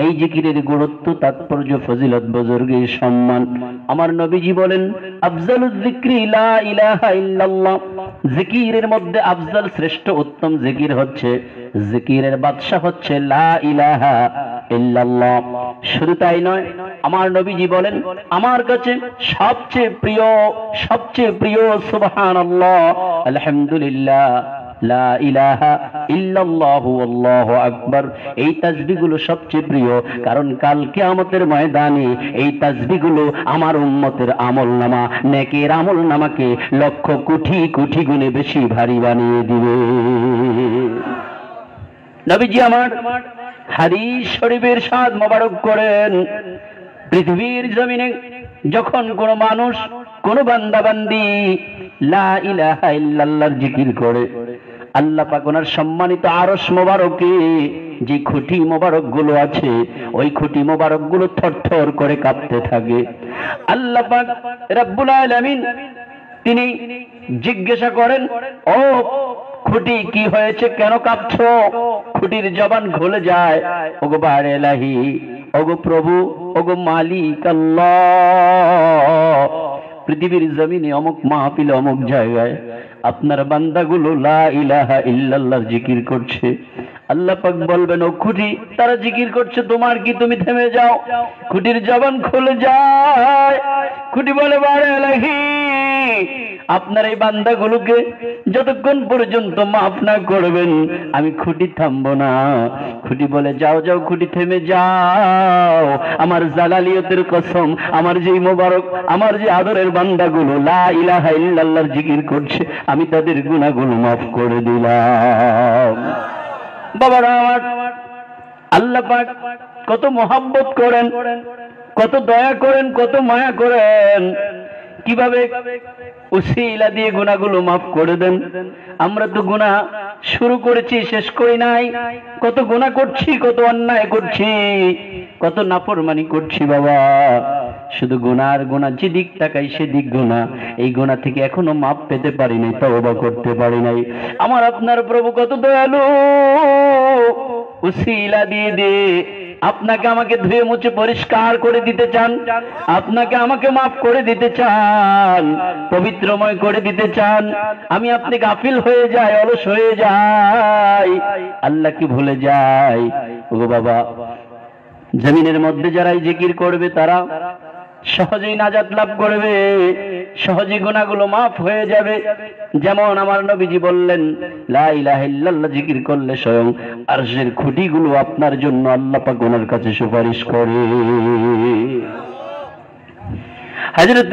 এই জিকিরের গুরুত্ব, তাৎপর্য, ফজিলত, বুজুর্গের সম্মান আমার নবীজি বলেন, আফজালুজ যিকরি লা ইলাহা ইল্লাল্লাহ। জিকিরের মধ্যে আফজাল, শ্রেষ্ঠ, উত্তম জিকির হচ্ছে, জিকিরের বাদশা হচ্ছে লা ইলাহা ইল্লাল্লাহ। শুধু তাই নয়, আমার নবীজি বলেন, আমার কাছে সবচেয়ে প্রিয় সুবহানাল্লাহ, আলহামদুলিল্লাহ, লা ইলাহা ইল্লাল্লাহু আল্লাহু আকবার। এই তাসবিহগুলো সবচেয়ে প্রিয়, কারণ কাল কিয়ামতের ময়দানে এই তাসবিহগুলো আমার উম্মতের আমলনামা, নেকের আমলনামাকে লক্ষ কোটি কোটি গুণে বেশি ভারী বানিয়ে দিবে। নবীজি আমার হাদিস শরীফের সাদ মোবারক করেন, পৃথিবীর জমিনে যখন কোন মানুষ, কোন বান্দা বান্দি লা ইলাহা ইল্লাল্লাহর জিকির করে, আল্লাহ পাক ওনার সম্মানিত আরশ মোবারকে যে খুঁটি মোবারক গুলো আছে, ওই খুঁটি মোবারক গুলো থরথর করে কাঁপতে থাকে। আল্লাহ পাক রব্বুল আলামিন তিনি জিজ্ঞাসা করেন, ও খুঁটি কি হয়েছে, কেন কাঁপছো? খুঁটির জবান খুলে যায়, ওগো বারে এলাহি, ওগো প্রভু, ওগো মালিক আল্লাহ, পৃথিবীর জমিনে অমুক মাহফিলে অমুক জায়গায় আপনার বান্দাগুলো লা ইলাহা ইল্লাল্লাহ জিকির করছে। আল্লাহ পাক বলবেন, ও খুঁটি, তারা জিকির করছে, তোমার কি, তুমি থেমে যাও। খুঁটির জবান খুলে যায়, খুঁটি বলে, বারে এলাহি, আপনার এই বান্দাগুলোকে যতক্ষণ পর্যন্ত মাফ না করবেন আমি খুঁটি থামবো না। খুঁটি বলে, যাও যাও খুঁটি, থেমে যাও, আমার জালালিয়তের কসম, আমার যে মোবারক, আমার যে আদরের বান্দাগুলো লা ইলাহা ইল্লাল্লাহর জিকির করছে, আমি তাদের গুনাহগুলো মাফ করে দিলাম। বাবারা আমার, আল্লাহ পাক কত মহব্বত করেন, কত দয়া করেন, কত মায়া করেন, কিভাবে উসিলা দিয়ে গুনাহগুলো মাফ করে দেন। আমরা তো গুনাহ শুরু করেছি, শেষ করি নাই। কত গুনাহ করছি, কত অন্যায় করছি, কত নাফরমানি করছি বাবা। শুধু গুনাহ আর গুনাহ, যেদিক তাকাই সেদিক গুনাহ। এই গুনাহ থেকে এখনো মাফ পেতে পারি নাই, তওবা করতে পারি নাই। আমার আপনার প্রভু কত দয়ালু, উসিলা দিয়ে দিয়ে আপনাকে আমাকে ধুয়ে মুছে পরিষ্কার করে দিতে চান, আপনাকে আমাকে মাফ করে দিতে চান, পবিত্রময় করে দিতে চান। আমি আপনি গাফিল হয়ে যাই, অলস হয়ে যাই, আল্লাহকে ভুলে যাই। ওগো বাবা, জমিনের মধ্যে যারা জিকির করবে তারা সহজেই নাজাত লাভ করবে, সহজেই গুনাহগুলো মাফ হয়ে যাবে। যেমন আমার নবীজি বললেন, লা ইলাহা ইল্লাল্লাহ জিকির করলে স্বয়ং আরশের খুঁটিগুলো আপনার জন্য আল্লাহ পাক ওনার কাছে সুপারিশ করে। হযরত